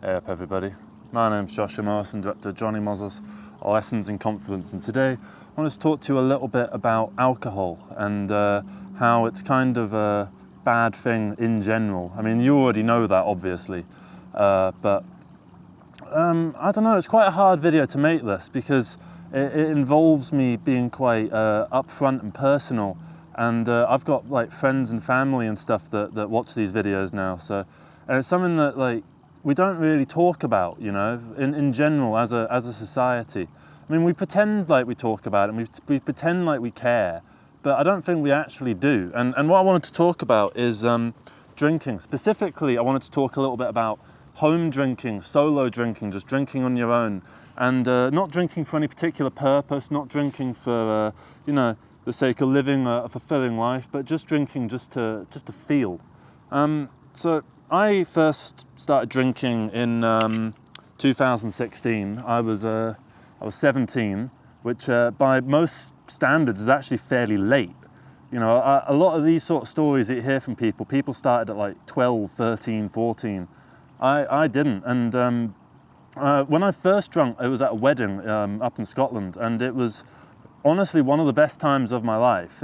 Hey up everybody, my name's Joshua Morrison, director of Jonny Mozza's Lessons in Confidence, and today I want to talk to you a little bit about alcohol and how it's kind of a bad thing in general. I mean, you already know that obviously, but I don't know, it's quite a hard video to make this because it involves me being quite upfront and personal, and I've got like friends and family and stuff that watch these videos now, so and it's something that like we don't really talk about, you know, in general as a society. I mean, we pretend like we talk about it and we pretend like we care, but I don't think we actually do. And what I wanted to talk about is drinking. Specifically, I wanted to talk a little bit about home drinking, solo drinking, just drinking on your own, and not drinking for any particular purpose, not drinking for, you know, the sake of living a fulfilling life, but just drinking just to feel. So I first started drinking in 2016. I was 17, which by most standards is actually fairly late. You know, a lot of these sort of stories that you hear from people started at like 12, 13, 14. I didn't, and when I first drank, it was at a wedding up in Scotland, and it was honestly one of the best times of my life.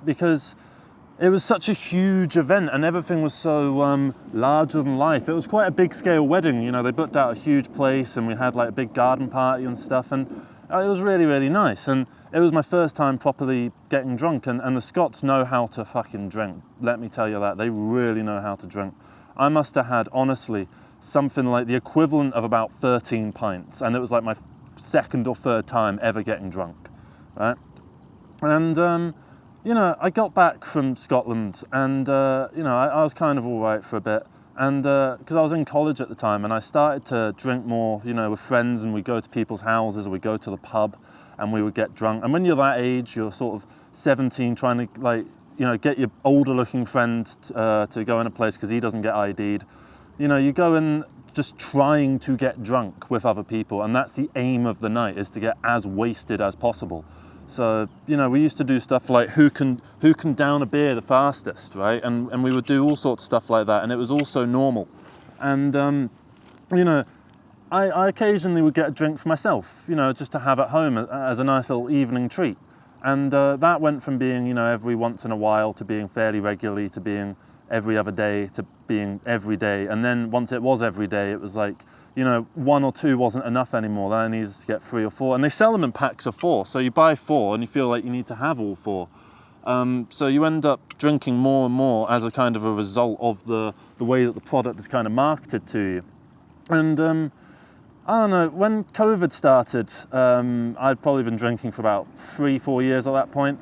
Because it was such a huge event and everything was so larger than life. It was quite a big scale wedding, you know, they booked out a huge place and we had like a big garden party and stuff, and it was really, really nice. And it was my first time properly getting drunk, and the Scots know how to fucking drink. Let me tell you that, they really know how to drink. I must have had, honestly, something like the equivalent of about 13 pints, and it was like my second or third time ever getting drunk, right? And you know, I got back from Scotland and, you know, I was kind of all right for a bit. And because I was in college at the time, and I started to drink more, you know, with friends, and we'd go to people's houses or we'd go to the pub and we would get drunk. And when you're that age, you're sort of 17, trying to like, you know, get your older looking friend to go in a place because he doesn't get ID'd. You know, you go in just trying to get drunk with other people, and that's the aim of the night, is to get as wasted as possible. So, you know, we used to do stuff like who can down a beer the fastest, right? And we would do all sorts of stuff like that, and it was also normal. And, you know, I occasionally would get a drink for myself, you know, just to have at home as a nice little evening treat. And that went from being, you know, every once in a while to being fairly regularly to being every other day to being every day. And then once it was every day, it was like, you know, 1 or 2 wasn't enough anymore. Then I needed to get 3 or 4. And they sell them in packs of 4. So you buy 4 and you feel like you need to have all 4. So you end up drinking more and more as a kind of a result of the way that the product is kind of marketed to you. And I don't know, when COVID started, I'd probably been drinking for about 3-4 years at that point.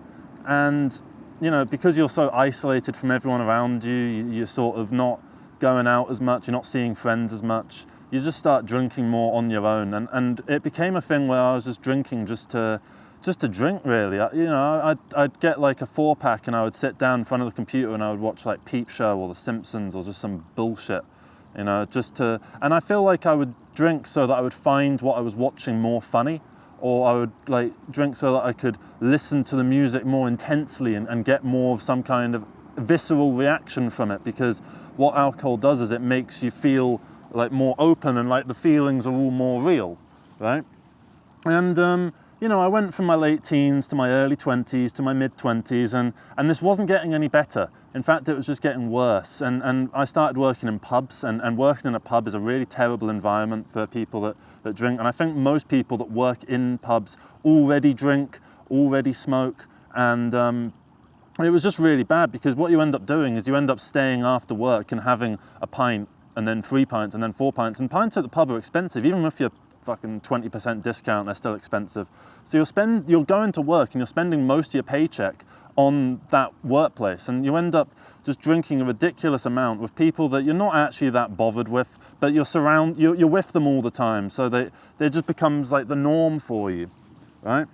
And, you know, because you're so isolated from everyone around you, you're sort of not going out as much, you're not seeing friends as much. You just start drinking more on your own, and it became a thing where I was just drinking just to drink, really. You know, I'd get like a 4-pack and I would sit down in front of the computer and I would watch like Peep Show or The Simpsons or just some bullshit, you know, and I feel like I would drink so that I would find what I was watching more funny, or I would like drink so that I could listen to the music more intensely and get more of some kind of visceral reaction from it, because what alcohol does is it makes you feel like more open, and like the feelings are all more real, right? And you know, I went from my late teens to my early 20s to my mid 20s, and this wasn't getting any better. In fact, it was just getting worse. And I started working in pubs, and working in a pub is a really terrible environment for people that drink. And I think most people that work in pubs already drink, already smoke, and it was just really bad, because what you end up doing is you end up staying after work and having a pint, and then 3 pints, and then 4 pints. And pints at the pub are expensive, even if you're fucking 20% discount, they're still expensive. So you're going to work and you're spending most of your paycheck on that workplace, and you end up just drinking a ridiculous amount with people that you're not actually that bothered with, but you're with them all the time, so they just becomes like the norm for you, right?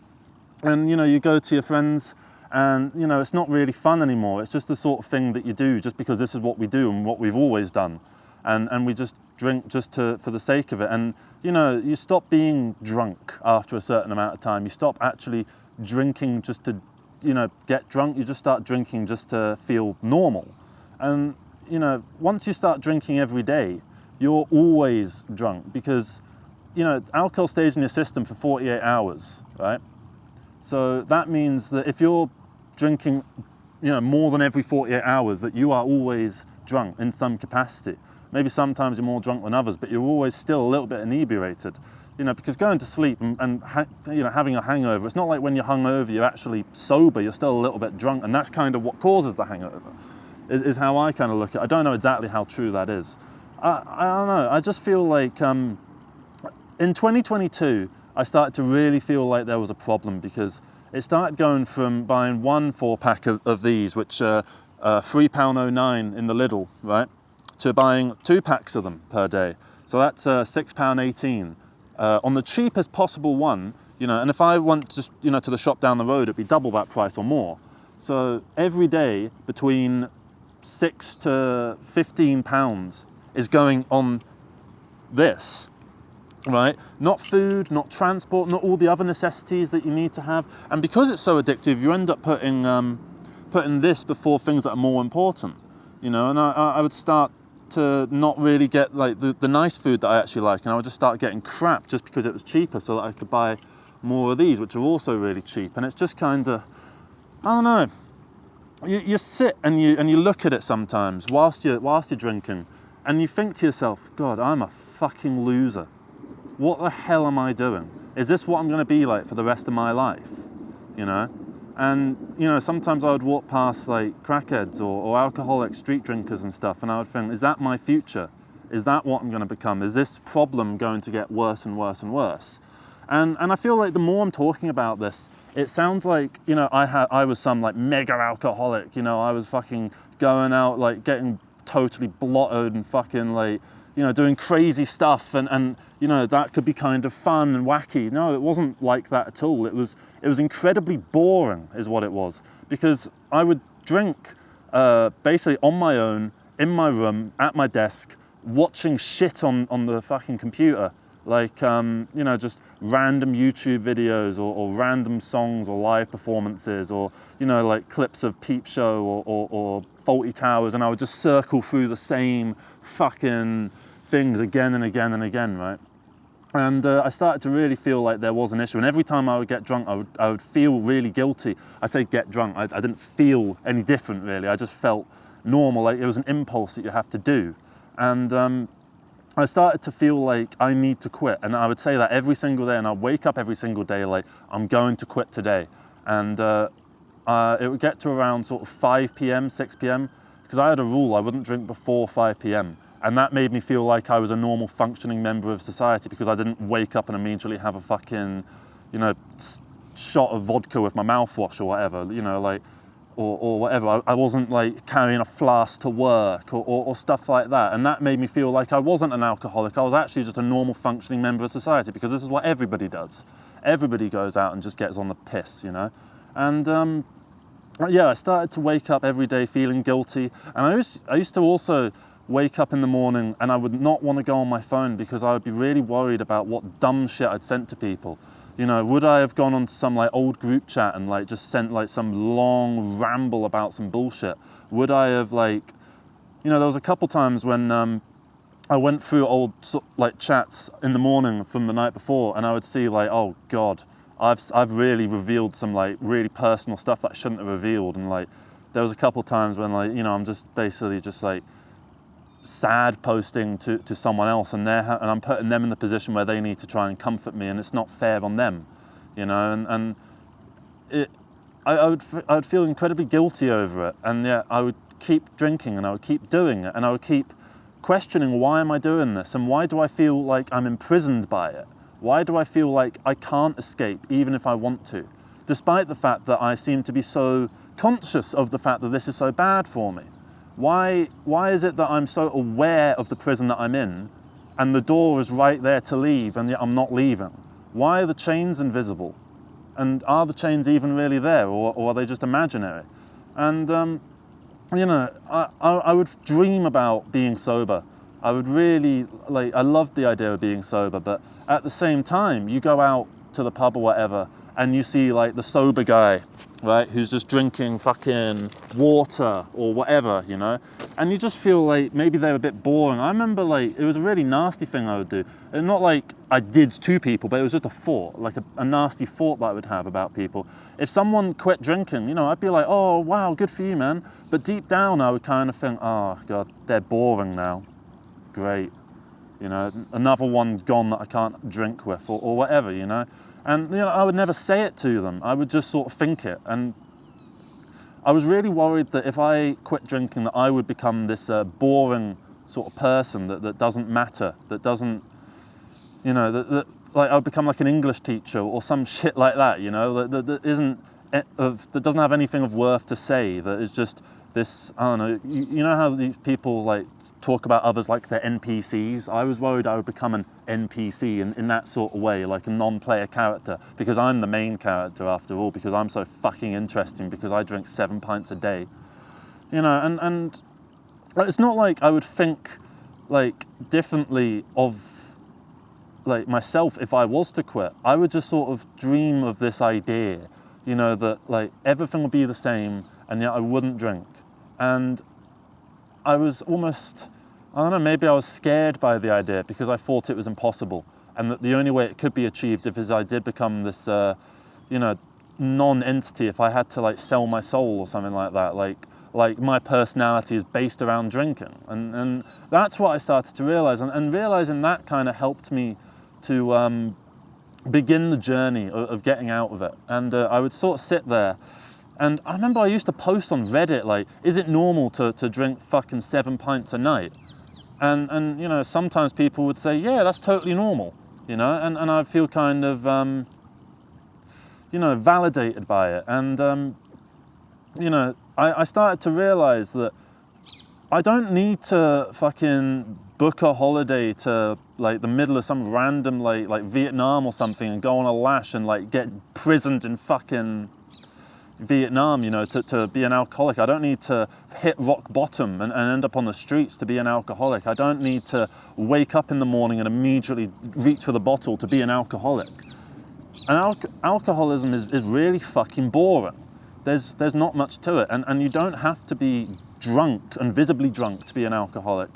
And you know, you go to your friends, and you know, it's not really fun anymore. It's just the sort of thing that you do just because this is what we do and what we've always done. And we just drink just for the sake of it. And you know, you stop being drunk after a certain amount of time. You stop actually drinking just to, you know, get drunk. You just start drinking just to feel normal. And you know, once you start drinking every day, you're always drunk because, you know, alcohol stays in your system for 48 hours, right? So that means that if you're drinking, you know, more than every 48 hours, that you are always drunk in some capacity. Maybe sometimes you're more drunk than others, but you're always still a little bit inebriated. You know, because going to sleep and you know, having a hangover, it's not like when you're hungover, you're actually sober, you're still a little bit drunk, and that's kind of what causes the hangover, is how I kind of look at it. I don't know exactly how true that is. I don't know, I just feel like in 2022, I started to really feel like there was a problem because it started going from buying one 4-pack of these, which are £3.09 in the Lidl, right, to buying 2 packs of them per day. So that's £6.18. On the cheapest possible one, you know, and if I went to, you know, to the shop down the road, it'd be double that price or more. So every day between £6 to £15 is going on this, right? Not food, not transport, not all the other necessities that you need to have. And because it's so addictive, you end up putting this before things that are more important, you know. And I would start to not really get like the nice food that I actually like, and I would just start getting crap just because it was cheaper, so that I could buy more of these, which are also really cheap. And it's just kind of, I don't know. You sit and you look at it sometimes whilst you're drinking, and you think to yourself, God, I'm a fucking loser. What the hell am I doing? Is this what I'm going to be like for the rest of my life? You know? And, you know, sometimes I would walk past like crackheads or alcoholic street drinkers and stuff, and I would think, is that my future? Is that what I'm going to become? Is this problem going to get worse and worse and worse? And I feel like the more I'm talking about this, it sounds like, you know, I was some like mega alcoholic, you know, I was fucking going out like getting totally blottoed and fucking like, you know, doing crazy stuff, and you know, that could be kind of fun and wacky. No, it wasn't like that at all. It was incredibly boring is what it was, because I would drink basically on my own, in my room, at my desk, watching shit on the fucking computer, like, you know, just random YouTube videos or random songs or live performances, or, you know, like clips of Peep Show or Faulty Towers, and I would just circle through the same fucking things again and again and again, right? And I started to really feel like there was an issue. And every time I would get drunk, I would feel really guilty. I say get drunk, I didn't feel any different really. I just felt normal, like it was an impulse that you have to do. And I started to feel like I need to quit. And I would say that every single day, and I'd wake up every single day like, I'm going to quit today. And it would get to around sort of 5 p.m, 6 p.m, because I had a rule, I wouldn't drink before 5 p.m. And that made me feel like I was a normal functioning member of society, because I didn't wake up and immediately have a fucking, you know, shot of vodka with my mouthwash or whatever, you know, like, or whatever. I wasn't like carrying a flask to work or stuff like that. And that made me feel like I wasn't an alcoholic. I was actually just a normal functioning member of society, because this is what everybody does. Everybody goes out and just gets on the piss, you know. And yeah, I started to wake up every day feeling guilty. And I used to also wake up in the morning and I would not want to go on my phone, because I would be really worried about what dumb shit I'd sent to people. You know, would I have gone onto some like old group chat and like just sent like some long ramble about some bullshit? Would I have like, you know, there was a couple times when I went through old like chats in the morning from the night before, and I would see like, oh God, I've really revealed some like really personal stuff that I shouldn't have revealed. And like, there was a couple times when like, you know, I'm just basically just like sad posting to someone else, and I'm putting them in the position where they need to try and comfort me, and it's not fair on them, you know. And I would feel incredibly guilty over it, and yeah, I would keep drinking and I would keep doing it, and I would keep questioning, why am I doing this, and why do I feel like I'm imprisoned by it? Why do I feel like I can't escape even if I want to, despite the fact that I seem to be so conscious of the fact that this is so bad for me? Why is it that I'm so aware of the prison that I'm in, and the door is right there to leave, and yet I'm not leaving? Why are the chains invisible? And are the chains even really there, or are they just imaginary? And, you know, I would dream about being sober. I would really, like, I loved the idea of being sober, but at the same time, you go out to the pub or whatever, and you see, like, the sober guy right, who's just drinking fucking water or whatever, you know, and you just feel like maybe they're a bit boring. I remember like it was a really nasty thing I would do, and not like I did to people, but it was just a thought, like a nasty thought that I would have about people. If someone quit drinking, you know, I'd be like, oh wow, good for you, man, but deep down I would kind of think, oh god, they're boring now, great, you know, another one gone that I can't drink with, or whatever, you know. And you know, I would never say it to them. I would just sort of think it. And I was really worried that if I quit drinking, that I would become this boring sort of person that doesn't matter, that doesn't, you know, that like I would become like an English teacher or some shit like that, you know, that doesn't have anything of worth to say. That is just this, I don't know. You know how these people like talk about others like they're NPCs? I was worried I would become an NPC in that sort of way, like a non-player character, because I'm the main character after all, because I'm so fucking interesting, because I drink 7 pints a day, you know, and it's not like I would think like differently of like myself if I was to quit. I would just sort of dream of this idea, you know, that like everything would be the same and yet I wouldn't drink. And I was almost, I don't know, maybe I was scared by the idea because I thought it was impossible, and that the only way it could be achieved is I did become this, you know, non-entity, if I had to like sell my soul or something like that, like my personality is based around drinking. And that's what I started to realize, and realizing that kind of helped me to begin the journey of getting out of it. And I would sort of sit there. And I remember I used to post on Reddit, like, is it normal to drink fucking 7 pints a night? And you know, sometimes people would say, yeah, that's totally normal, you know, and I feel kind of, you know, validated by it. And, you know, I started to realize that I don't need to fucking book a holiday to like the middle of some random, like Vietnam or something, and go on a lash and like get prisoned in fucking Vietnam, you know, to be an alcoholic. I don't need to hit rock bottom and end up on the streets to be an alcoholic. I don't need to wake up in the morning and immediately reach for the bottle to be an alcoholic. And alcoholism is really fucking boring. There's not much to it, and you don't have to be drunk and visibly drunk to be an alcoholic.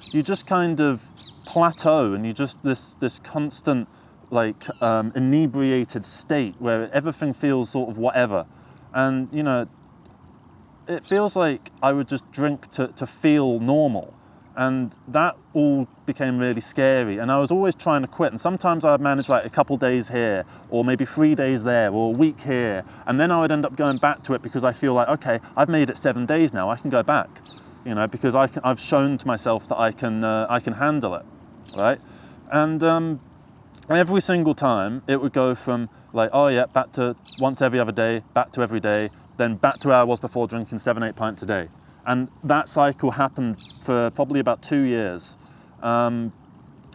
You just kind of plateau, and you just this constant like inebriated state where everything feels sort of whatever. And, you know, it feels like I would just drink to feel normal. And that all became really scary. And I was always trying to quit. And sometimes I'd manage like a couple days here, or maybe 3 days there, or a week here. And then I would end up going back to it because I feel like, okay, I've made it 7 days now, I can go back. You know, because I've shown to myself that I can handle it, right? And every single time it would go from like, oh yeah, back to once every other day, back to every day, then back to where I was before, drinking 7-8 pints a day. And that cycle happened for probably about 2 years. And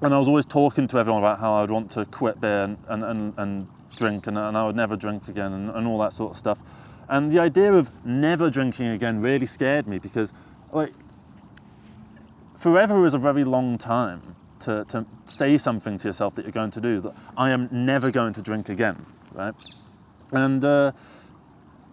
I was always talking to everyone about how I would want to quit beer and drink, and I would never drink again, and all that sort of stuff. And the idea of never drinking again really scared me, because like forever is a very long time to say something to yourself that you're going to do, that I am never going to drink again, right? And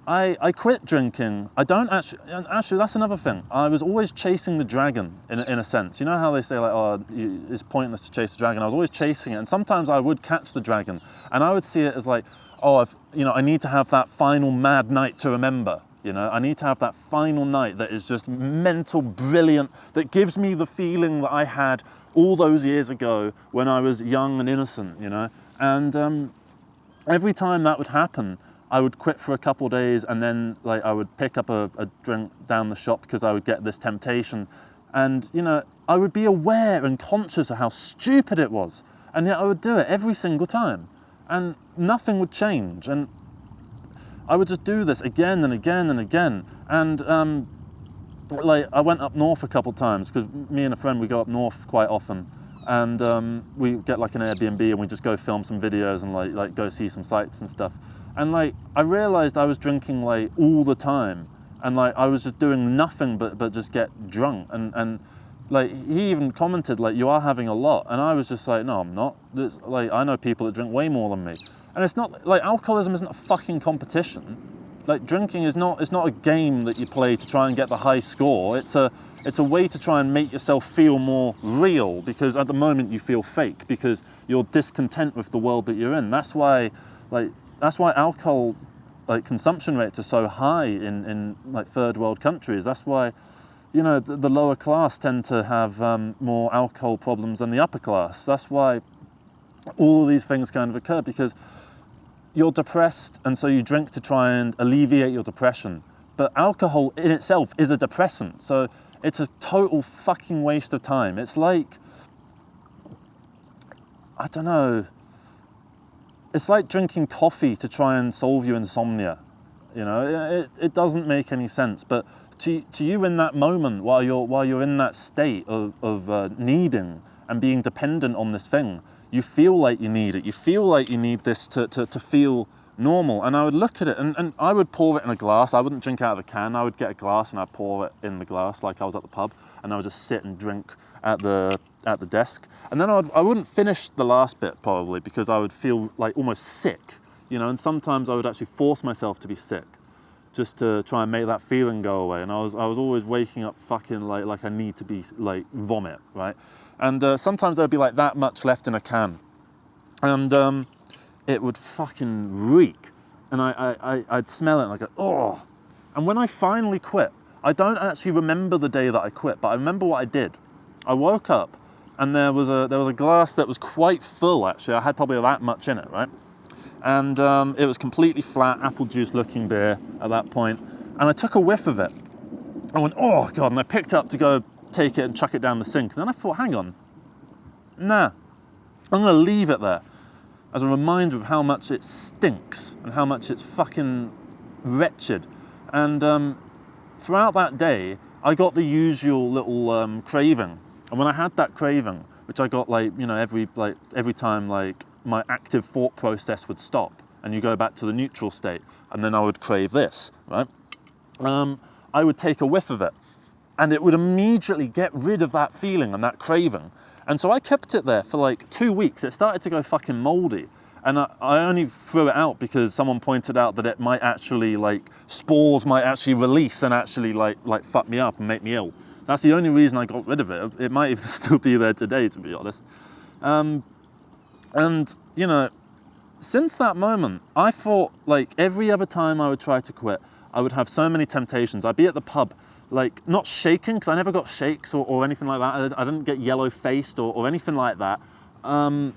I quit drinking. I don't actually, that's another thing. I was always chasing the dragon in a sense. You know how they say like, oh, it's pointless to chase the dragon. I was always chasing it, and sometimes I would catch the dragon, and I would see it as like, oh, I need to have that final mad night to remember. You know, I need to have that final night that is just mental, brilliant, that gives me the feeling that I had all those years ago when I was young and innocent, you know. And every time that would happen, I would quit for a couple of days, and then like I would pick up a drink down the shop because I would get this temptation. And, you know, I would be aware and conscious of how stupid it was. And yet I would do it every single time. And nothing would change. And I would just do this again and again and again. And like I went up north a couple of times because me and a friend, we go up north quite often. And we get like an Airbnb and we just go film some videos and like go see some sights and stuff. And like I realized I was drinking like all the time, and like I was just doing nothing but just get drunk. And like he even commented like, you are having a lot, and I was just like, no, I'm not. Like I know people that drink way more than me. And it's not like, alcoholism isn't a fucking competition. like drinking is not, it's not a game that you play to try and get the high score. It's a way to try and make yourself feel more real, because at the moment you feel fake because you're discontent with the world that you're in. That's why alcohol consumption rates are so high in like third world countries. That's why, you know, the lower class tend to have more alcohol problems than the upper class. That's why all of these things kind of occur, because you're depressed and so you drink to try and alleviate your depression. But alcohol in itself is a depressant, so it's a total fucking waste of time. It's like, I don't know, it's like drinking coffee to try and solve your insomnia. You know, it doesn't make any sense. But to you in that moment, while you're in that state of needing and being dependent on this thing, you feel like you need it. You feel like you need this to feel normal. And I would look at it and I would pour it in a glass. I wouldn't drink out of a can. I would get a glass and I'd pour it in the glass like I was at the pub, and I would just sit and drink at the desk. And then I wouldn't finish the last bit probably, because I would feel like almost sick, you know, and sometimes I would actually force myself to be sick just to try and make that feeling go away. And I was always waking up fucking like I need to be like vomit, right? And sometimes there'd be like that much left in a can, and it would fucking reek, and I'd smell it and I'd go, oh. And when I finally quit, I don't actually remember the day that I quit, but I remember what I did. I woke up and there was a glass that was quite full, actually. I had probably that much in it, right? And it was completely flat, apple juice looking beer at that point. And I took a whiff of it. I went, oh God, and I picked it up to go take it and chuck it down the sink. And then I thought, hang on, nah, I'm gonna leave it there as a reminder of how much it stinks and how much it's fucking wretched. And throughout that day, I got the usual little craving. And when I had that craving, which I got like, you know, every time like my active thought process would stop and you go back to the neutral state, and then I would crave this, right? I would take a whiff of it and it would immediately get rid of that feeling and that craving. And so I kept it there for like 2 weeks. It started to go fucking moldy. And I only threw it out because someone pointed out that it might actually, like, spores might actually release and actually like fuck me up and make me ill. That's the only reason I got rid of it. It might even still be there today, to be honest. And, you know, since that moment, I thought, like, every other time I would try to quit, I would have so many temptations. I'd be at the pub, like, not shaking, because I never got shakes or anything like that. I didn't get yellow-faced or anything like that. I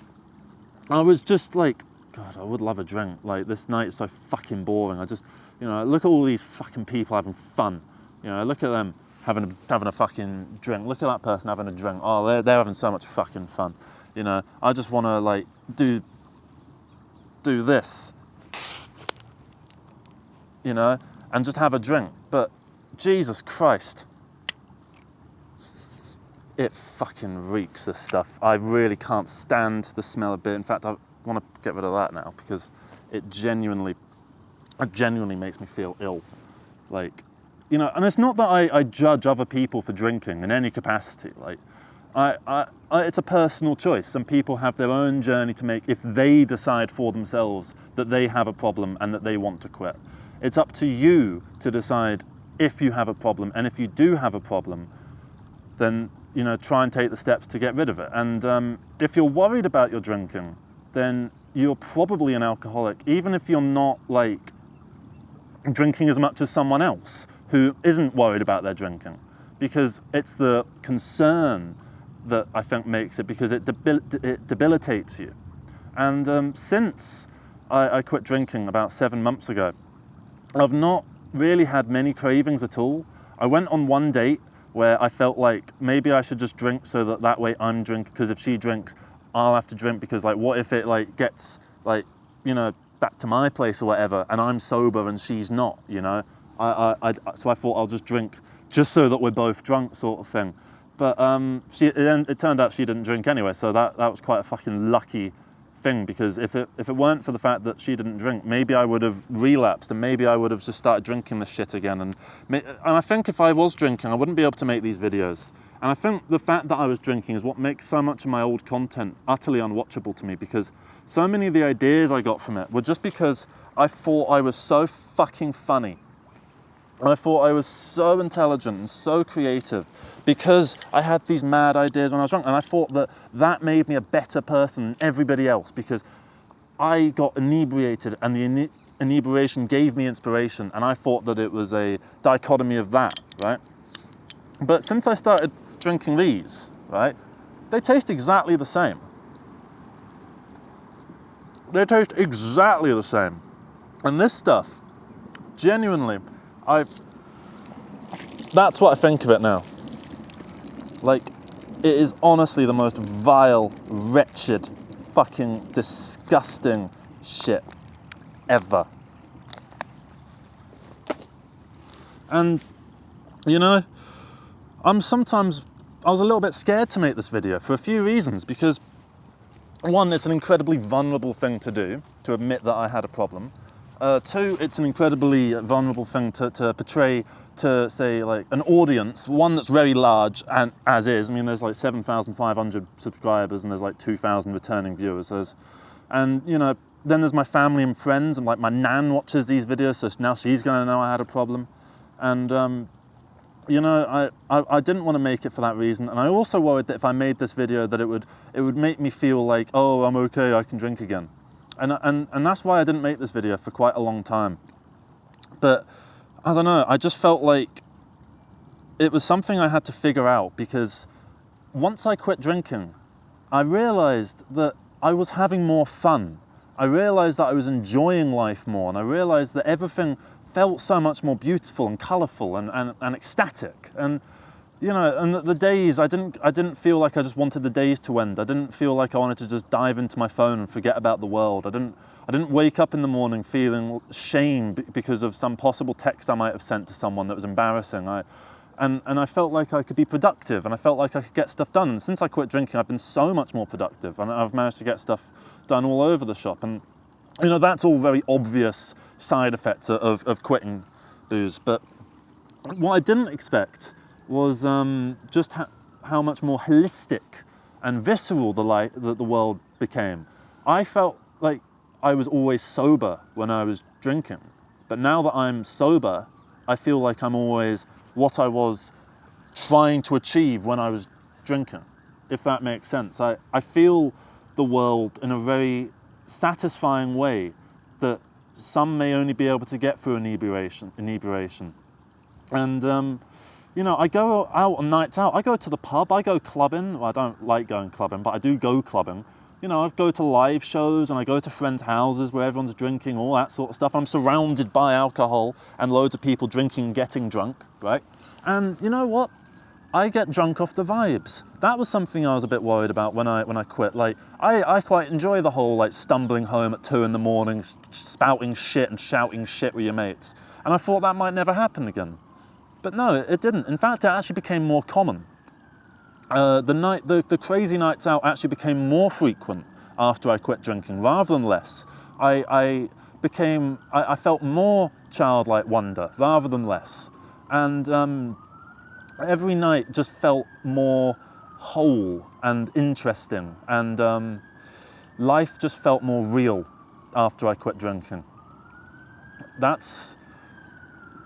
was just like, God, I would love a drink. Like, this night is so fucking boring. I just, you know, look at all these fucking people having fun. You know, look at them having a fucking drink. Look at that person having a drink. Oh, they're having so much fucking fun. You know, I just want to, like, do this, you know, and just have a drink. But Jesus Christ, it fucking reeks, this stuff. I really can't stand the smell of beer. In fact, I want to get rid of that now because it genuinely makes me feel ill. Like, you know, and it's not that I judge other people for drinking in any capacity. Like, it's a personal choice. Some people have their own journey to make if they decide for themselves that they have a problem and that they want to quit. It's up to you to decide if you have a problem, and if you do have a problem, then, you know, try and take the steps to get rid of it. And if you're worried about your drinking, then you're probably an alcoholic, even if you're not, like, drinking as much as someone else who isn't worried about their drinking, because it's the concern that I think makes it, because it debilitates you. And since I quit drinking about 7 months ago, I've not really had many cravings at all. I went on one date where I felt like maybe I should just drink so that way I'm drinking, because if she drinks, I'll have to drink, because, like, what if it, like, gets, like, you know, back to my place or whatever, and I'm sober and she's not, you know? So I thought I'll just drink just so that we're both drunk, sort of thing. But it turned out she didn't drink anyway, so that was quite a fucking lucky thing, because if it weren't for the fact that she didn't drink, maybe I would have relapsed, and maybe I would have just started drinking this shit again. And I think if I was drinking, I wouldn't be able to make these videos. And I think the fact that I was drinking is what makes so much of my old content utterly unwatchable to me, because so many of the ideas I got from it were just because I thought I was so fucking funny. I thought I was so intelligent and so creative because I had these mad ideas when I was drunk, and I thought that that made me a better person than everybody else because I got inebriated and the inebriation gave me inspiration, and I thought that it was a dichotomy of that, right? But since I started drinking these, right, they taste exactly the same. They taste exactly the same. And this stuff, genuinely, that's what I think of it now. Like, it is honestly the most vile, wretched, fucking disgusting shit ever. And, you know, I was a little bit scared to make this video for a few reasons, because one, it's an incredibly vulnerable thing to do, to admit that I had a problem. Two, it's an incredibly vulnerable thing to portray to, say, like an audience, one that's very large, and as is. I mean, there's like 7,500 subscribers and there's like 2,000 returning viewers. And, you know, then there's my family and friends, and like my nan watches these videos, so now she's gonna know I had a problem. And, you know, I didn't want to make it for that reason, and I also worried that if I made this video that it would make me feel like, oh, I'm okay, I can drink again. And that's why I didn't make this video for quite a long time. But I don't know, I just felt like it was something I had to figure out, because once I quit drinking, I realized that I was having more fun. I realized that I was enjoying life more, and I realized that everything felt so much more beautiful and colourful and ecstatic. And, you know, and the days, I didn't feel like I just wanted the days to end. I didn't feel like I wanted to just dive into my phone and forget about the world. I didn't wake up in the morning feeling shame because of some possible text I might have sent to someone that was embarrassing. And I felt like I could be productive, and I felt like I could get stuff done. And since I quit drinking, I've been so much more productive, and I've managed to get stuff done all over the shop. And, you know, that's all very obvious side effects of quitting booze. But what I didn't expect was just how much more holistic and visceral the world became. I felt like I was always sober when I was drinking, but now that I'm sober, I feel like I'm always what I was trying to achieve when I was drinking, if that makes sense. I feel the world in a very satisfying way that some may only be able to get through inebriation. And, you know, I go out on nights out. I go to the pub, I go clubbing. Well, I don't like going clubbing, but I do go clubbing. You know, I go to live shows and I go to friends' houses where everyone's drinking, all that sort of stuff. I'm surrounded by alcohol and loads of people drinking and getting drunk, right? And you know what? I get drunk off the vibes. That was something I was a bit worried about when I quit. Like, I quite enjoy the whole, like, stumbling home at 2 in the morning, spouting shit and shouting shit with your mates. And I thought that might never happen again. But no, it didn't. In fact, it actually became more common. The crazy nights out actually became more frequent after I quit drinking, rather than less. I felt more childlike wonder, rather than less. And every night just felt more whole and interesting, and life just felt more real after I quit drinking. That's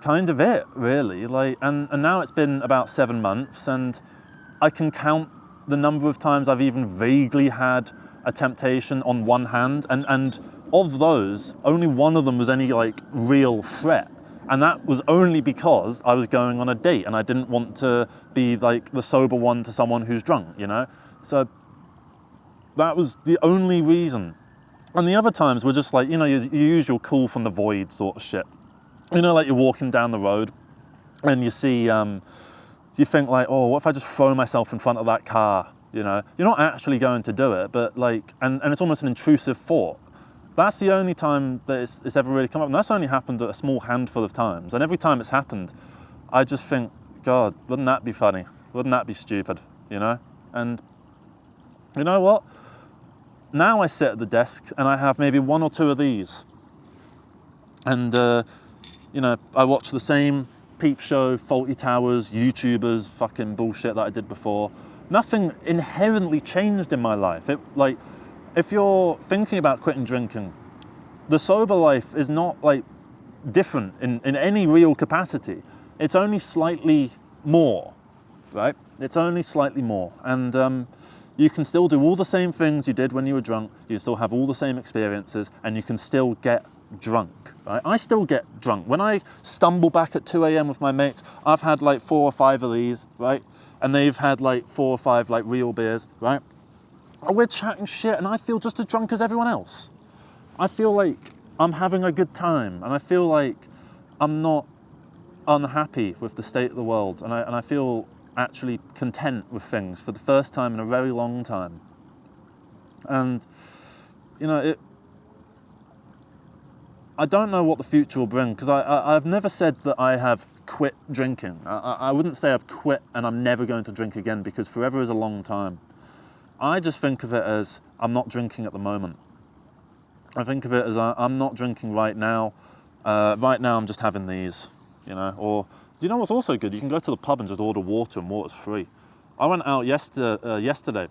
kind of it, really. Like, and now it's been about 7 months, and I can count the number of times I've even vaguely had a temptation on one hand, and of those, only one of them was any like real threat. And that was only because I was going on a date and I didn't want to be like the sober one to someone who's drunk, you know? So that was the only reason. And the other times were just like, you know, your usual call from the void sort of shit. You know, like you're walking down the road and you see, you think like, oh, what if I just throw myself in front of that car? You know, you're not actually going to do it, but like, and it's almost an intrusive thought. That's the only time that it's ever really come up, and that's only happened a small handful of times. And every time it's happened, I just think, God, wouldn't that be funny? Wouldn't that be stupid, you know? And you know what? Now I sit at the desk and I have maybe 1 or 2 of these. And, you know, I watch the same peep show, faulty towers, YouTubers, fucking bullshit that I did before. Nothing inherently changed in my life. Like, if you're thinking about quitting drinking, the sober life is not like different in any real capacity. It's only slightly more, right? It's only slightly more. And you can still do all the same things you did when you were drunk. You still have all the same experiences, and you can still get drunk, right? I still get drunk. When I stumble back at 2 a.m. with my mates, I've had like 4 or 5 of these, right? And they've had like 4 or 5 like real beers, right? And we're chatting shit, and I feel just as drunk as everyone else. I feel like I'm having a good time, and I feel like I'm not unhappy with the state of the world, and I feel actually content with things for the first time in a very long time. And you know, I don't know what the future will bring, because I've never said that I have quit drinking. I wouldn't say I've quit and I'm never going to drink again, because forever is a long time. I just think of it as I'm not drinking at the moment. I think of it as I'm not drinking right now. Right now I'm just having these, you know. Or do you know what's also good? You can go to the pub and just order water, and water's free. I went out yesterday,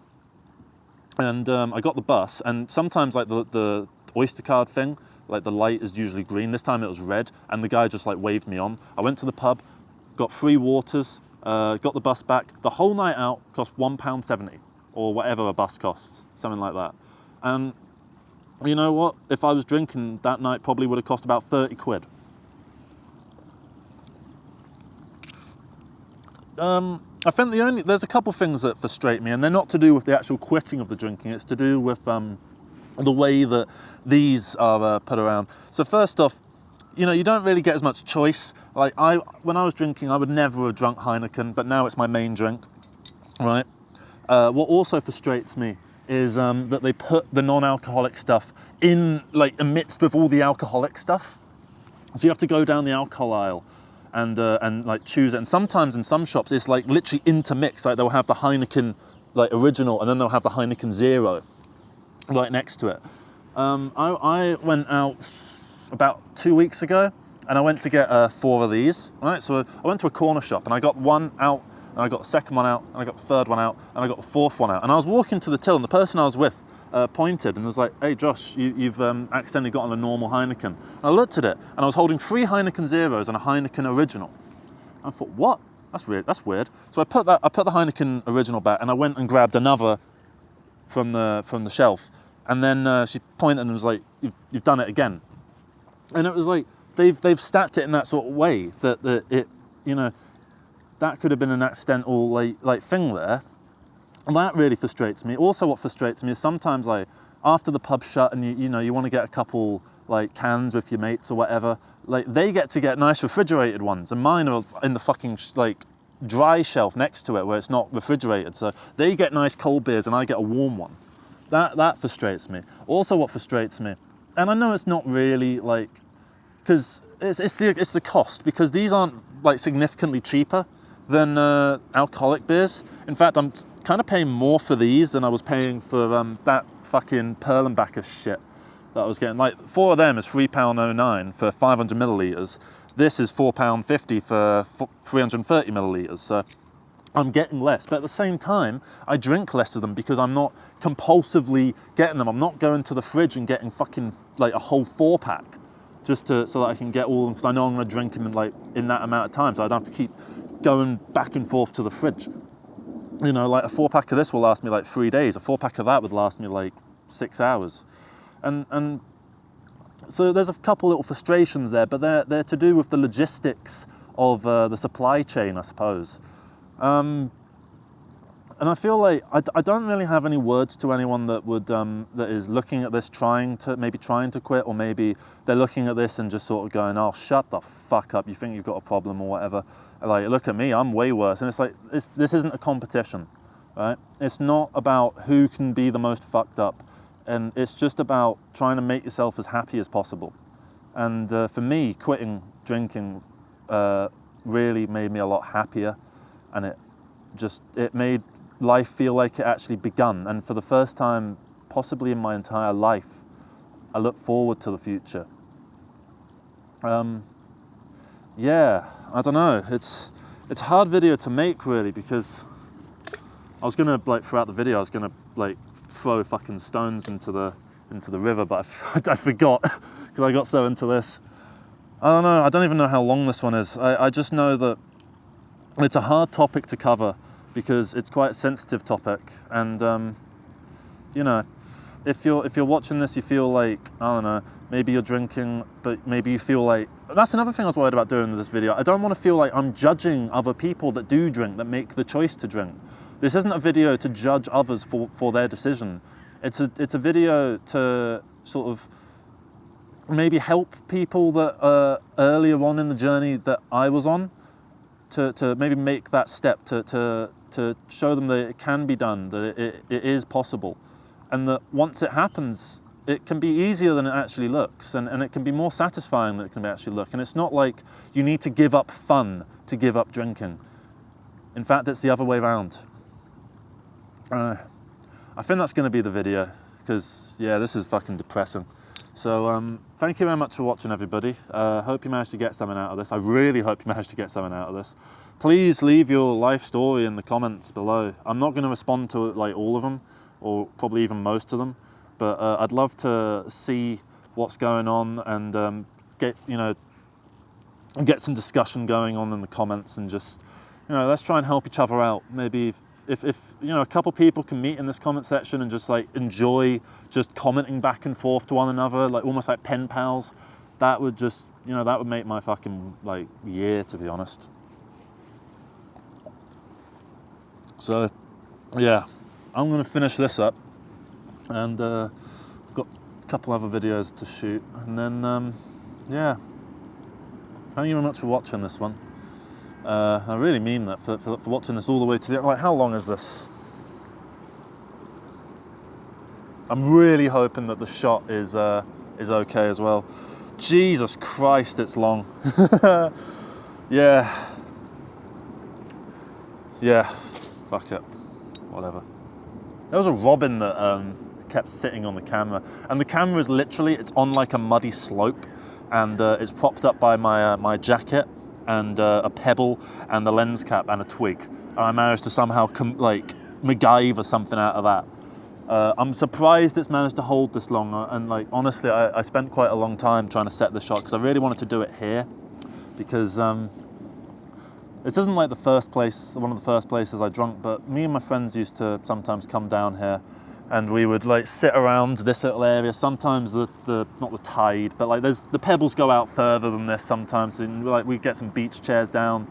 and I got the bus, and sometimes like the Oyster card thing, like the light is usually green. This time it was red, and the guy just like waved me on. I went to the pub, got free waters, got the bus back. The whole night out cost £1.70, or whatever a bus costs, something like that. And you know what? If I was drinking that night, probably would have cost about 30 quid. I think there's a couple things that frustrate me, and they're not to do with the actual quitting of the drinking. It's to do with the way that these are put around. So first off, you know, you don't really get as much choice. Like when I was drinking, I would never have drunk Heineken, but now it's my main drink, right? What also frustrates me is that they put the non-alcoholic stuff in, like, amidst with all the alcoholic stuff. So you have to go down the alcohol aisle and like choose it. And sometimes in some shops, it's like literally intermixed. Like they'll have the Heineken like original, and then they'll have the Heineken Zero right next to it. I went out about 2 weeks ago, and I went to get 4 of these. Right, so I went to a corner shop, and I got one out, and I got the second one out, and I got the third one out, and I got the fourth one out. And I was walking to the till, and the person I was with pointed and was like, "Hey Josh, you've accidentally got on a normal Heineken." And I looked at it, and I was holding 3 Heineken Zeros and a Heineken Original. And I thought, what? That's weird. That's weird. So I put the Heineken Original back, and I went and grabbed another from the shelf. And then she pointed and was like, "You've done it again." And it was like they've stacked it in that sort of way that it, you know, that could have been an accidental like thing there. And that really frustrates me. Also, what frustrates me is sometimes, like, after the pub shut and you want to get a couple like cans with your mates or whatever, like they get nice refrigerated ones, and mine are in the fucking like dry shelf next to it where it's not refrigerated. So they get nice cold beers and I get a warm one. That frustrates me. Also, what frustrates me, and I know it's not really like, because it's the cost, because these aren't like significantly cheaper than alcoholic beers. In fact, I'm kind of paying more for these than I was paying for that fucking Perlenbacher shit that I was getting. Like 4 of them is £3.09 for 500 millilitres. This is £4.50 for 330 millilitres. So I'm getting less, but at the same time, I drink less of them because I'm not compulsively getting them. I'm not going to the fridge and getting fucking like a whole 4-pack just so that I can get all of them, because I know I'm going to drink them in that amount of time, so I don't have to keep going back and forth to the fridge. You know, like a 4-pack of this will last me like 3 days. A 4-pack of that would last me like 6 hours. And so there's a couple little frustrations there, but they're to do with the logistics of the supply chain, I suppose. And I feel like I don't really have any words to anyone that would that is looking at this, trying to quit, or maybe they're looking at this and just sort of going, "Oh, shut the fuck up! You think you've got a problem or whatever?" Like, look at me, I'm way worse. And it's like this isn't a competition, right? It's not about who can be the most fucked up, and it's just about trying to make yourself as happy as possible. And for me, quitting drinking really made me a lot happier, and it made life feel like it actually begun. And for the first time possibly in my entire life, I look forward to the future. Yeah, I don't know. It's a hard video to make really, because I was gonna like throughout the video I was gonna like throw fucking stones into the river, but I forgot because I got so into this. I don't know. I don't even know how long this one is. I just know that it's a hard topic to cover because it's quite a sensitive topic, and you know, if you're watching this, you feel like, I don't know, maybe you're drinking, but maybe you feel like, that's another thing I was worried about doing in this video. I don't want to feel like I'm judging other people that do drink, that make the choice to drink. This isn't a video to judge others for their decision. It's a video to sort of maybe help people that are earlier on in the journey that I was on, to maybe make that step, to show them that it can be done, that it is possible, and that once it happens, it can be easier than it actually looks, and it can be more satisfying than it can actually look. And it's not like you need to give up fun to give up drinking. In fact, it's the other way around. I think that's going to be the video, because yeah, this is fucking depressing. So thank you very much for watching, everybody. Hope you managed to get something out of this. I really hope you managed to get something out of this. Please leave your life story in the comments below. I'm not going to respond to like all of them, or probably even most of them, but I'd love to see what's going on, and get some discussion going on in the comments, and just, let's try and help each other out. Maybe if a couple people can meet in this comment section and just like enjoy just commenting back and forth to one another, like almost like pen pals, that would just, that would make my fucking like year, to be honest. So yeah, I'm gonna finish this up, and I've got a couple other videos to shoot, and then yeah, thank you very much for watching this one. I really mean that, for watching this all the way to the end. Like, how long is this? I'm really hoping that the shot is okay as well. Jesus Christ, it's long. Yeah, fuck it, whatever. There was a robin that kept sitting on the camera, and the camera is literally, it's on like a muddy slope, and it's propped up by my jacket, and a pebble, and the lens cap, and a twig. And I managed to somehow like MacGyver something out of that. I'm surprised it's managed to hold this long, and like honestly, I spent quite a long time trying to set the shot, because I really wanted to do it here, because this isn't like one of the first places I drunk, but me and my friends used to sometimes come down here, and we would like sit around this little area. Sometimes not the tide, but like the pebbles go out further than this sometimes, and like we get some beach chairs down,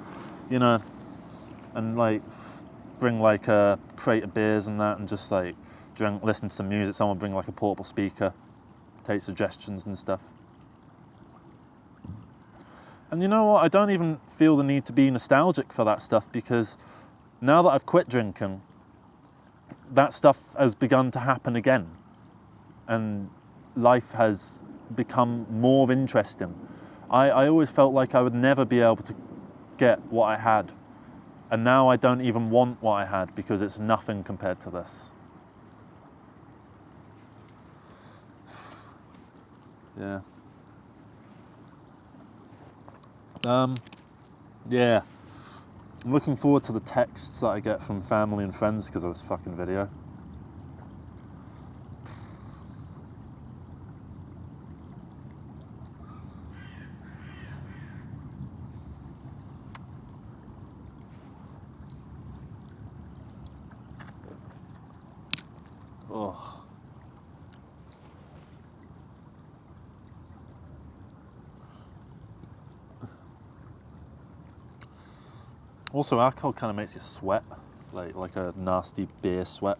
and like bring like a crate of beers and that, and just like drink, listen to some music. Someone bring like a portable speaker, take suggestions and stuff. And you know what? I don't even feel the need to be nostalgic for that stuff, because now that I've quit drinking, that stuff has begun to happen again, and life has become more interesting. I always felt like I would never be able to get what I had, and now I don't even want what I had, because it's nothing compared to this. Yeah. Yeah. I'm looking forward to the texts that I get from family and friends because of this fucking video. Oh. Also, alcohol kind of makes you sweat, like a nasty beer sweat.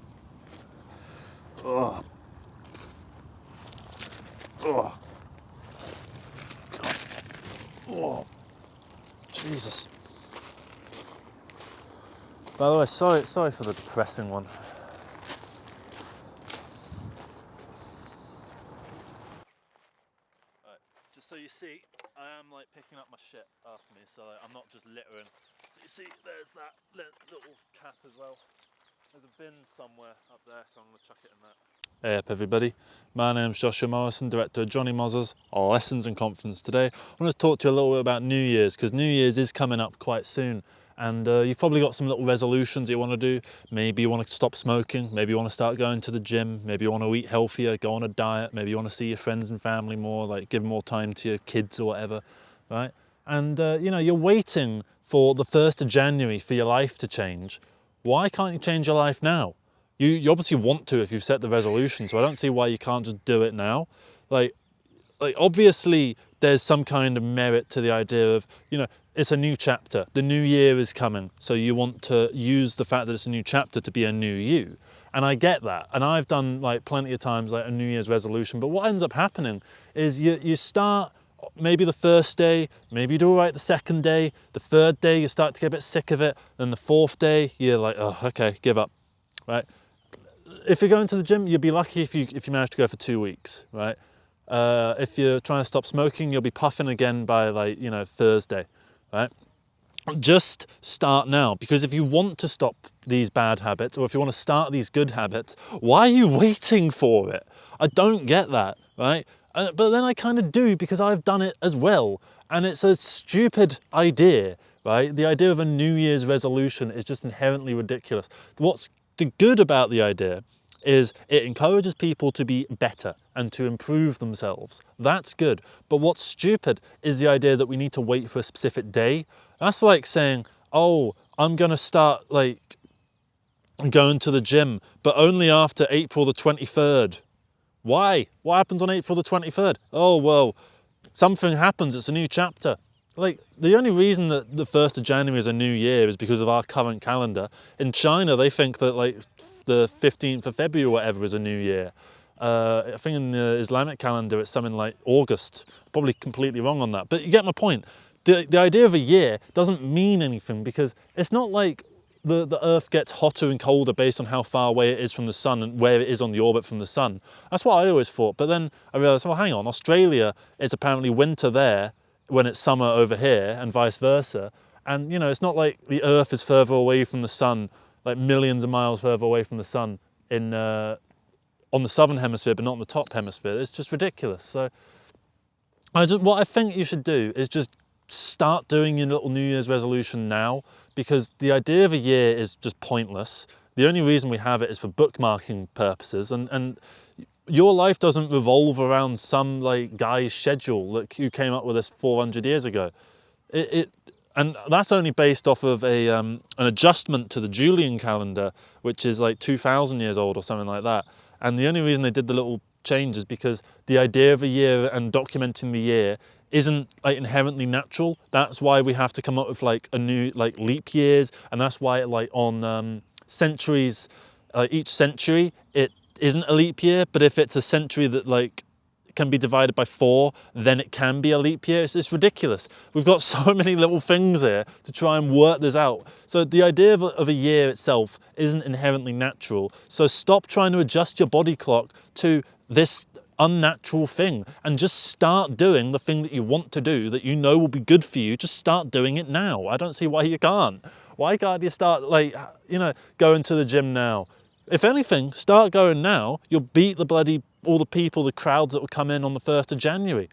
Ugh. Ugh. God. Oh. Jesus. By the way, sorry for the depressing one. Right, just so you see, I am like picking up my shit after me, so I'm not just littering. So you see, there's that little cap as well. There's a bin somewhere up there, so I'm going to chuck it in that. Hey up everybody, my name's Joshua Morrison, director of Jonny Mozza's Lessons and Confidence. Today I want to talk to you a little bit about New Year's, because New Year's is coming up quite soon, and you've probably got some little resolutions you want to do. Maybe you want to stop smoking, maybe you want to start going to the gym, maybe you want to eat healthier, go on a diet, maybe you want to see your friends and family more, like give more time to your kids or whatever, right? And you know, you're waiting for the 1st of January for your life to change. Why can't you change your life now? You obviously want to if you've set the resolution, so I don't see why you can't just do it now. Like obviously there's some kind of merit to the idea of, you know, it's a new chapter, the new year is coming, so you want to use the fact that it's a new chapter to be a new you. And I get that, and I've done like plenty of times like a New Year's resolution, but what ends up happening is you start maybe the first day, maybe you do all right the second day, the third day you start to get a bit sick of it, then the fourth day you're like, oh, okay, give up, right? If you're going to the gym, you'll be lucky if you manage to go for 2 weeks, right? If you're trying to stop smoking, you'll be puffing again by like, you know, Thursday, right? Just start now, because if you want to stop these bad habits, or if you want to start these good habits, why are you waiting for it? I don't get that, right? But then I kind of do, because I've done it as well, and it's a stupid idea, right? The idea of a New Year's resolution is just inherently ridiculous. What's the good about the idea is it encourages people to be better and to improve themselves. That's good. But what's stupid is the idea that we need to wait for a specific day. That's like saying, oh, I'm going to start like going to the gym, but only after April the 23rd. Why? What happens on April the 23rd? Oh, well, something happens. It's a new chapter. Like, the only reason that the 1st of January is a new year is because of our current calendar. In China, they think that like the 15th of February or whatever is a new year. I think in the Islamic calendar it's something like August. Probably completely wrong on that, but you get my point. The idea of a year doesn't mean anything, because it's not like the Earth gets hotter and colder based on how far away it is from the sun and where it is on the orbit from the sun. That's what I always thought, but then I realised, well, hang on, Australia is apparently winter there when it's summer over here, and vice versa. And you know, it's not like the Earth is further away from the sun, like millions of miles further away from the sun in on the southern hemisphere, but not on the top hemisphere. It's just ridiculous. So what I think you should do is just start doing your little New Year's resolution now, because the idea of a year is just pointless. The only reason we have it is for bookmarking purposes, and your life doesn't revolve around some like guy's schedule that you came up with this 400 years ago. And that's only based off of an adjustment to the Julian calendar, which is like 2,000 years old or something like that. And the only reason they did the little change is because the idea of a year and documenting the year isn't like inherently natural. That's why we have to come up with like a new like leap years, and that's why like on centuries, each century it isn't a leap year. But if it's a century that like can be divided by 4, then it can be a leap year. It's ridiculous. We've got so many little things here to try and work this out. So the idea of a year itself isn't inherently natural. So stop trying to adjust your body clock to this unnatural thing, and just start doing the thing that you want to do, that you know will be good for you. Just start doing it now. I don't see why you can't. Why can't you start like, you know, going to the gym now? If anything, start going now. You'll beat all the people, the crowds that will come in on the 1st of January.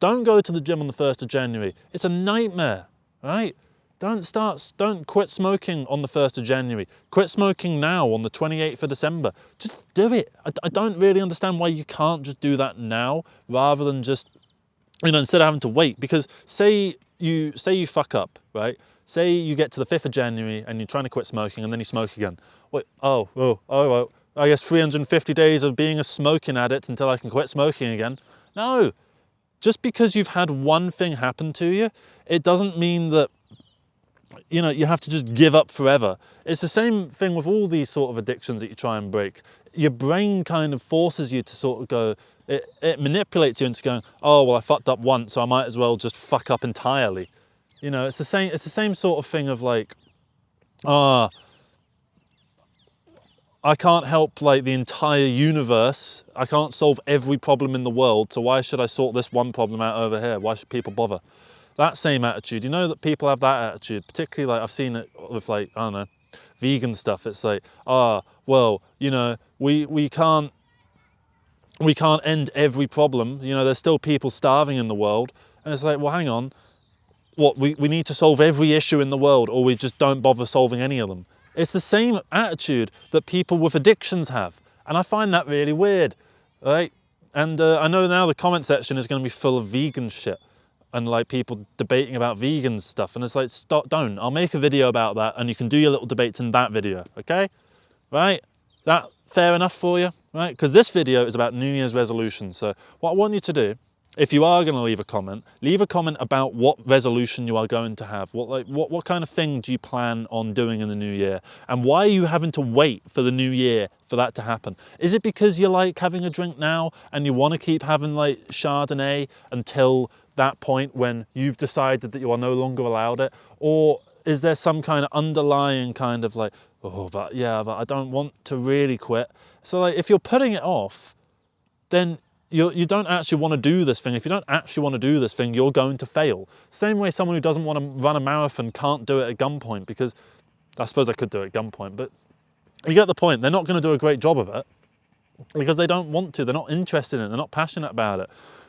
Don't go to the gym on the 1st of January. It's a nightmare, right? Don't quit smoking on the 1st of January. Quit smoking now on the 28th of December. Just do it. I don't really understand why you can't just do that now, rather than just, you know, instead of having to wait. Because say you fuck up, right? Say you get to the 5th of January and you're trying to quit smoking, and then you smoke again. Wait, well, I guess 350 days of being a smoking addict until I can quit smoking again. No, just because you've had one thing happen to you, it doesn't mean that, you know, you have to just give up forever. It's the same thing with all these sort of addictions that you try and break. Your brain kind of forces you to sort of go, it manipulates you into going, oh, well, I fucked up once, so I might as well just fuck up entirely. You know, it's the same sort of thing of like, I can't help like the entire universe. I can't solve every problem in the world, so why should I sort this one problem out over here? Why should people bother? That same attitude, you know, that people have that attitude, particularly like I've seen it with like, I don't know, vegan stuff. It's like, well, you know, we can't we can't end every problem. You know, there's still people starving in the world. And it's like, well, hang on. What, we need to solve every issue in the world, or we just don't bother solving any of them. It's the same attitude that people with addictions have. And I find that really weird, right? And I know now the comment section is going to be full of vegan shit and like people debating about vegan stuff. And it's like, stop, don't. I'll make a video about that and you can do your little debates in that video, okay? Right? That fair enough for you, right? Because this video is about New Year's resolutions. So what I want you to do, if you are going to leave a comment about what resolution you are going to have. What kind of thing do you plan on doing in the new year? And why are you having to wait for the new year for that to happen? Is it because you like having a drink now and you want to keep having like Chardonnay until that point when you've decided that you are no longer allowed it? Or is there some kind of underlying kind of like, oh, but I don't want to really quit. So like if you're putting it off, then you don't actually want to do this thing. If you don't actually want to do this thing, you're going to fail. Same way someone who doesn't want to run a marathon can't do it at gunpoint, because I suppose I could do it at gunpoint, but you get the point. They're not going to do a great job of it because they don't want to. They're not interested in it. They're not passionate about it.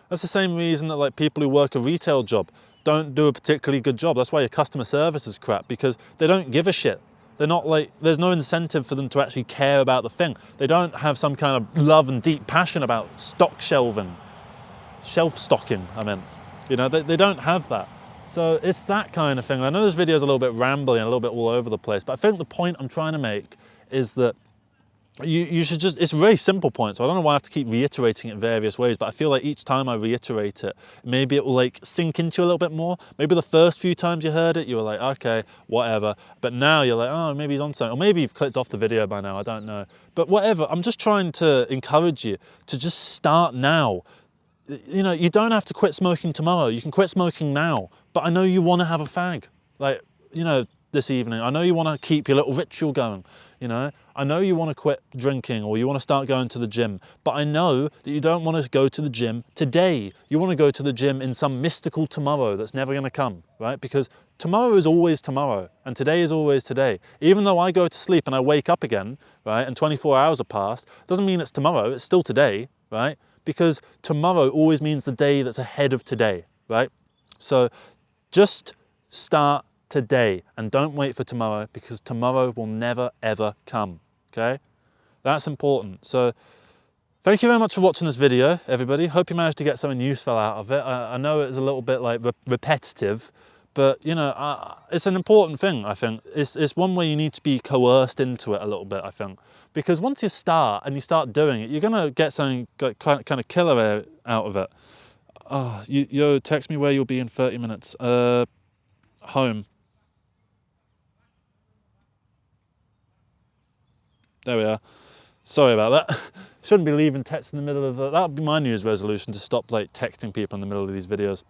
That's the same reason that like people who work a retail job don't do a particularly good job. That's why your customer service is crap, because they don't give a shit. They're not like, there's no incentive for them to actually care about the thing. They don't have some kind of love and deep passion about shelf stocking, I meant. You know, they don't have that. So it's that kind of thing. I know this video is a little bit rambling and a little bit all over the place, but I think the point I'm trying to make is that you should just, it's a very simple point, so I don't know why I have to keep reiterating it in various ways, but I feel like each time I reiterate it, maybe it will like sink into you a little bit more. Maybe the first few times you heard it, you were like, okay, whatever. But now you're like, oh, maybe he's on something. Or maybe you've clicked off the video by now, I don't know. But whatever, I'm just trying to encourage you to just start now. You know, you don't have to quit smoking tomorrow. You can quit smoking now. But I know you want to have a fag. Like, you know, this evening. I know you want to keep your little ritual going, you know. I know you want to quit drinking or you want to start going to the gym, but I know that you don't want to go to the gym today. You want to go to the gym in some mystical tomorrow that's never going to come, right? Because tomorrow is always tomorrow and today is always today. Even though I go to sleep and I wake up again, right, and 24 hours have passed, doesn't mean it's tomorrow, it's still today, right? Because tomorrow always means the day that's ahead of today, right? So just start today and don't wait for tomorrow, because tomorrow will never ever come, okay? That's important. So thank you very much for watching this video, everybody. Hope you managed to get something useful out of it. I know it's a little bit like repetitive, but you know, it's an important thing, I think. It's one where you need to be coerced into it a little bit, I think. Because once you start and you start doing it, you're gonna get something kind of killer out of it. Oh, yo, text me where you'll be in 30 minutes. Home. There we are. Sorry about that. Shouldn't be leaving text in the middle of that. Would be my New Year's resolution, to stop like texting people in the middle of these videos.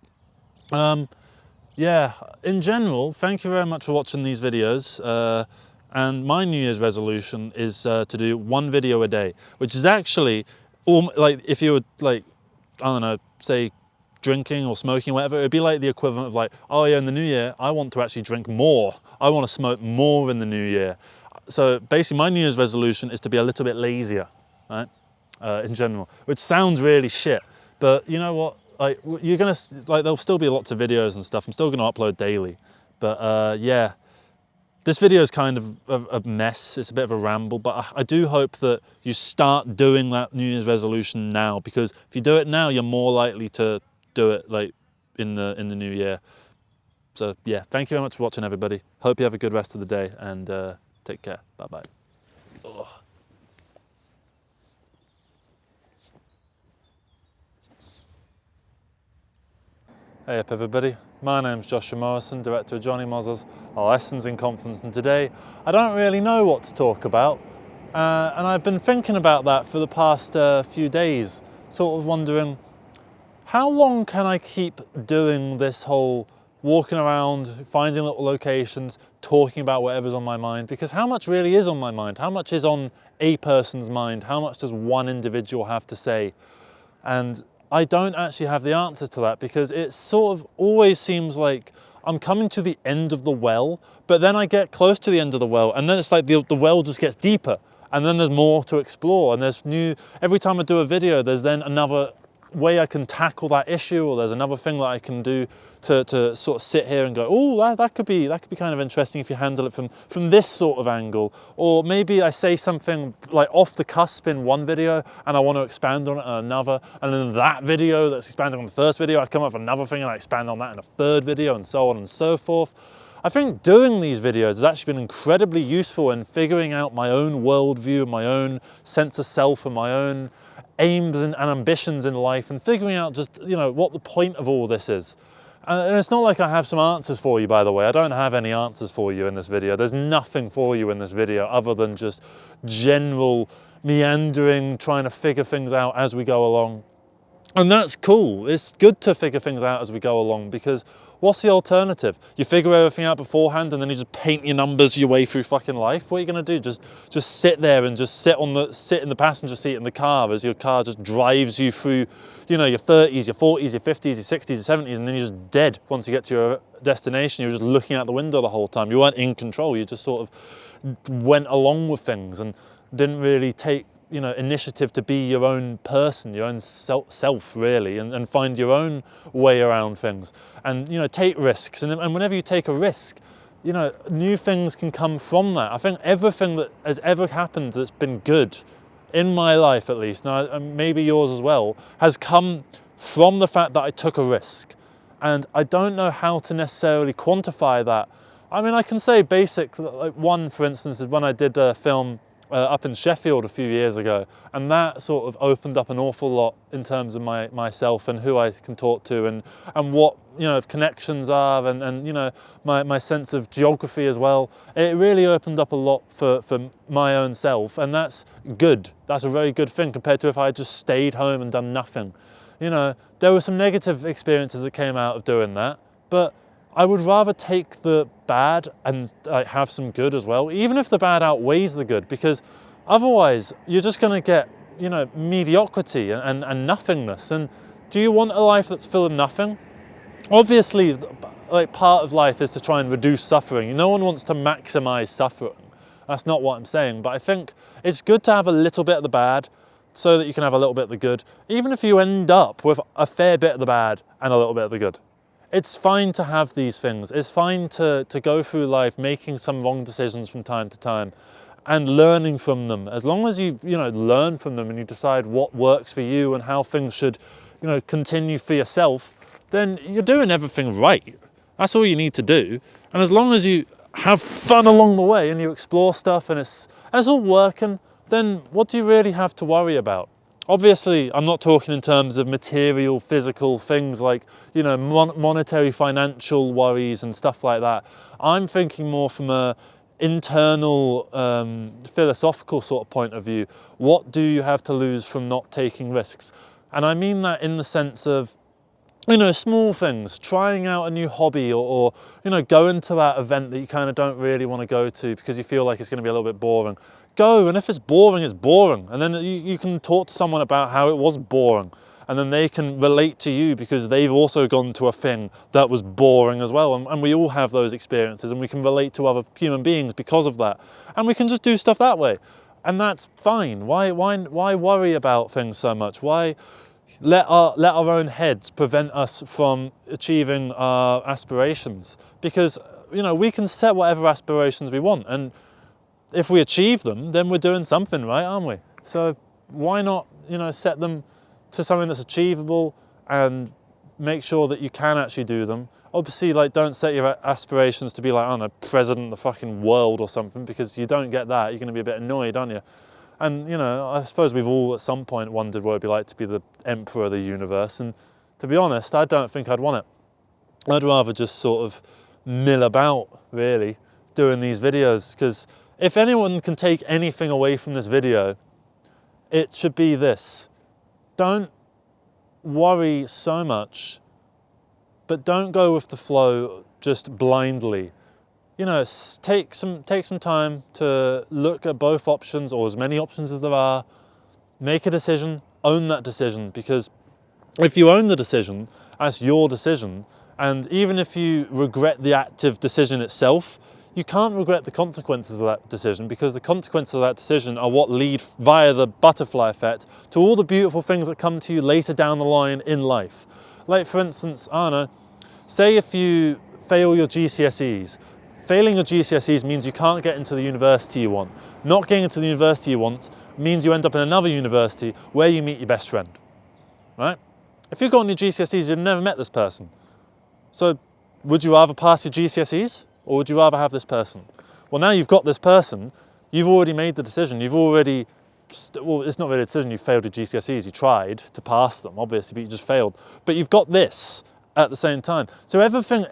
Yeah, in general, thank you very much for watching these videos. And my New Year's resolution is to do one video a day, which is actually, like if you were like, I don't know, say drinking or smoking, whatever, it'd be like the equivalent of like, oh yeah, in the new year, I want to actually drink more. I want to smoke more in the new year. So basically my New Year's resolution is to be a little bit lazier, right? In general, which sounds really shit, but you know what? Like you're gonna, like there'll still be lots of videos and stuff. I'm still gonna upload daily, but yeah, this video is kind of a mess. It's a bit of a ramble, but I do hope that you start doing that New Year's resolution now, because if you do it now, you're more likely to do it like in the new year. So yeah, thank you very much for watching, everybody. Hope you have a good rest of the day, and take care. Bye-bye. Hey up, everybody. My name's Joshua Morrison, director of Jonny Mozza's Lessons in Confidence, and today I don't really know what to talk about, and I've been thinking about that for the past few days, sort of wondering, how long can I keep doing this whole walking around, finding little locations, talking about whatever's on my mind? Because how much really is on my mind? How much is on a person's mind? How much does one individual have to say? And I don't actually have the answer to that, because it sort of always seems like I'm coming to the end of the well, but then I get close to the end of the well, and then it's like the well just gets deeper, and then there's more to explore, and there's every time I do a video, there's then another way I can tackle that issue, or there's another thing that I can do to sort of sit here and go, oh, that could be kind of interesting if you handle it from this sort of angle. Or maybe I say something like off the cusp in one video and I want to expand on it in another, and then that video that's expanding on the first video, I come up with another thing and I expand on that in a third video, and so on and so forth. I think doing these videos has actually been incredibly useful in figuring out my own worldview, my own sense of self, and my own aims and ambitions in life, and figuring out just, you know, what the point of all this is. And it's not like I have some answers for you, by the way. I don't have any answers for you in this video. There's nothing for you in this video other than just general meandering, trying to figure things out as we go along. And that's cool. It's good to figure things out as we go along, because what's the alternative? You figure everything out beforehand and then you just paint your numbers your way through fucking life? What are you gonna do? Just sit there and just sit in the passenger seat in the car as your car just drives you through, you know, your 30s, your 40s, your 50s, your 60s, your 70s, and then you're just dead once you get to your destination. You're just looking out the window the whole time. You weren't in control. You just sort of went along with things and didn't really take, you know, initiative to be your own person, your own self really, and find your own way around things, and, you know, take risks. And whenever you take a risk, you know, new things can come from that. I think everything that has ever happened that's been good in my life, at least, now and maybe yours as well, has come from the fact that I took a risk. And I don't know how to necessarily quantify that. I mean, I can say basic, like one, for instance, is when I did a film up in Sheffield a few years ago, and that sort of opened up an awful lot in terms of myself and who I can talk to, and what, you know, connections are, and you know, my sense of geography as well. It really opened up a lot for my own self, and that's good. That's a very good thing compared to if I had just stayed home and done nothing. You know, there were some negative experiences that came out of doing that, but I would rather take the bad and have some good as well, even if the bad outweighs the good, because otherwise you're just going to get, you know, mediocrity and nothingness. And do you want a life that's full of nothing? Obviously, like, part of life is to try and reduce suffering. No one wants to maximize suffering. That's not what I'm saying. But I think it's good to have a little bit of the bad so that you can have a little bit of the good, even if you end up with a fair bit of the bad and a little bit of the good. It's fine to have these things. It's fine to go through life making some wrong decisions from time to time and learning from them. As long as you know, learn from them and you decide what works for you and how things should, you know, continue for yourself, then you're doing everything right. That's all you need to do. And as long as you have fun along the way and you explore stuff and it's all working, then what do you really have to worry about? Obviously, I'm not talking in terms of material, physical things like, you know, monetary, financial worries and stuff like that. I'm thinking more from a internal, philosophical sort of point of view. What do you have to lose from not taking risks? And I mean that in the sense of, you know, small things, trying out a new hobby, or you know, going to that event that you kind of don't really want to go to because you feel like it's going to be a little bit boring. Go, and if it's boring, it's boring. And then you can talk to someone about how it was boring. And then they can relate to you because they've also gone to a thing that was boring as well. And we all have those experiences, and we can relate to other human beings because of that. And we can just do stuff that way. And that's fine. Why worry about things so much? Why let our own heads prevent us from achieving our aspirations? Because, you know, we can set whatever aspirations we want. And if we achieve them, then we're doing something right, aren't we? So why not, you know, set them to something that's achievable and make sure that you can actually do them. Obviously, like, don't set your aspirations to be like, I don't know, president of the fucking world or something, because you don't get that. You're going to be a bit annoyed, aren't you? And, you know, I suppose we've all at some point wondered what it'd be like to be the emperor of the universe. And to be honest, I don't think I'd want it. I'd rather just sort of mill about, really, doing these videos, because if anyone can take anything away from this video, it should be this. Don't worry so much, but don't go with the flow just blindly. You know, take some time to look at both options, or as many options as there are. Make a decision, own that decision, because if you own the decision, that's your decision. And even if you regret the active decision itself, you can't regret the consequences of that decision, because the consequences of that decision are what lead via the butterfly effect to all the beautiful things that come to you later down the line in life. Like, for instance, I don't know, say if you fail your GCSEs. Failing your GCSEs means you can't get into the university you want. Not getting into the university you want means you end up in another university where you meet your best friend, right? If you've gotten your GCSEs, you've never met this person. So would you rather pass your GCSEs, or would you rather have this person? Well, now you've got this person, you've already made the decision. You've already, well, it's not really a decision, you failed your GCSEs. You tried to pass them, obviously, but you just failed. But you've got this at the same time. So everything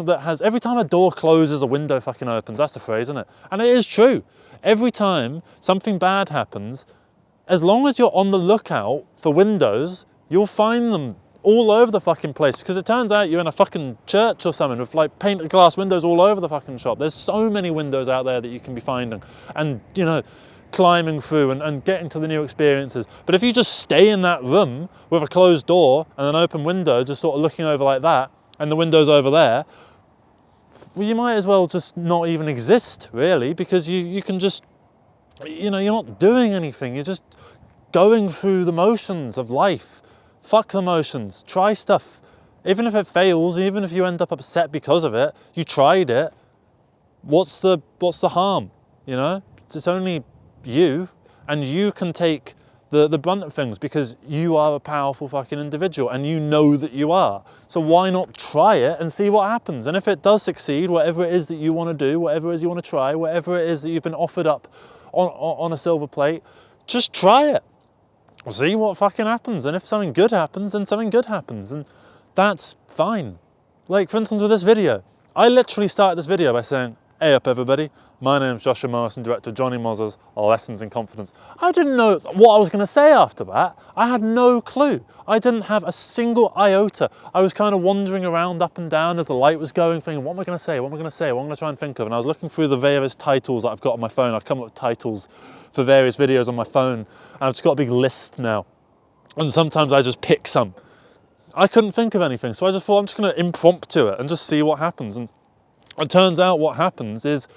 that has, every time a door closes, a window fucking opens. That's the phrase, isn't it? And it is true. Every time something bad happens, as long as you're on the lookout for windows, you'll find them all over the fucking place. Because it turns out you're in a fucking church or something with like painted glass windows all over the fucking shop. There's so many windows out there that you can be finding and, you know, climbing through and getting to the new experiences. But if you just stay in that room with a closed door and an open window, just sort of looking over like that, and the window's over there, well, you might as well just not even exist, really, because you can just, you know, you're not doing anything. You're just going through the motions of life. Fuck the motions. Try stuff. Even if it fails, even if you end up upset because of it, you tried it. What's the harm? You know, it's only you, and you can take the brunt of things because you are a powerful fucking individual and you know that you are. So why not try it and see what happens? And if it does succeed, whatever it is that you want to do, whatever it is you want to try, whatever it is that you've been offered up on a silver plate, just try it. See what fucking happens. And if something good happens, then something good happens. And that's fine. Like, for instance, with this video, I literally started this video by saying, "Hey up everybody, my name's Joshua Morrison, director of Jonny Mozza's Lessons in Confidence." I didn't know what I was going to say after that. I had no clue. I didn't have a single iota. I was kind of wandering around up and down as the light was going, thinking, what am I going to say? What am I going to say? What am I going to try and think of? And I was looking through the various titles that I've got on my phone. I've come up with titles for various videos on my phone, and I've just got a big list now. And sometimes I just pick some. I couldn't think of anything, so I just thought I'm just going to impromptu it and just see what happens. And it turns out what happens is,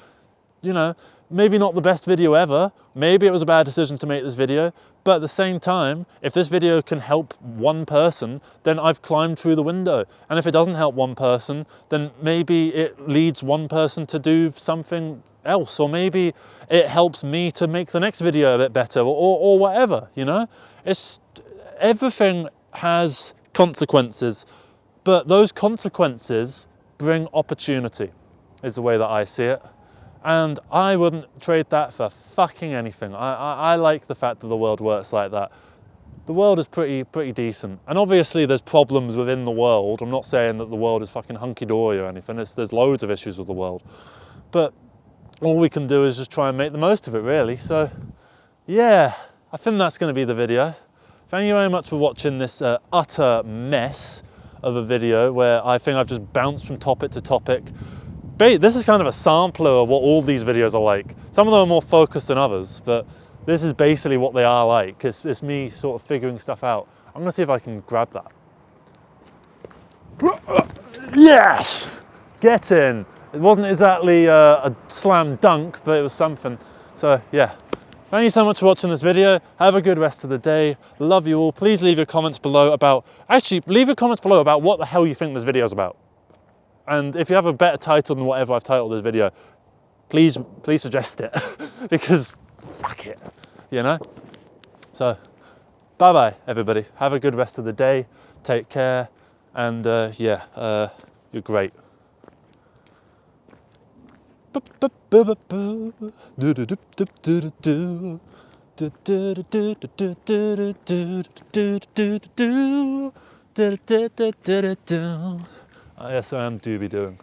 you know, maybe not the best video ever, maybe it was a bad decision to make this video, but at the same time, if this video can help one person, then I've climbed through the window. And if it doesn't help one person, then maybe it leads one person to do something else, or maybe it helps me to make the next video a bit better, or whatever, you know? Everything has consequences, but those consequences bring opportunity, is the way that I see it. And I wouldn't trade that for fucking anything. I like the fact that the world works like that. The world is pretty decent. And obviously there's problems within the world. I'm not saying that the world is fucking hunky-dory or anything. There's loads of issues with the world. But all we can do is just try and make the most of it, really. So, yeah, I think that's going to be the video. Thank you very much for watching this utter mess of a video where I think I've just bounced from topic to topic. This is kind of a sampler of what all these videos are like. Some of them are more focused than others, but this is basically what they are like. It's me sort of figuring stuff out. I'm gonna see if I can grab that. Yes! Get in! It wasn't exactly a slam dunk, but it was something. So yeah, thank you so much for watching this video. Have a good rest of the day. Love you all. Please leave your comments below about, leave your comments below about what the hell you think this video is about. And if you have a better title than whatever I've titled this video, please suggest it, because fuck it, you know? So, bye-bye, everybody. Have a good rest of the day. Take care. And, yeah, you're great. Yes, I am doobie-doing.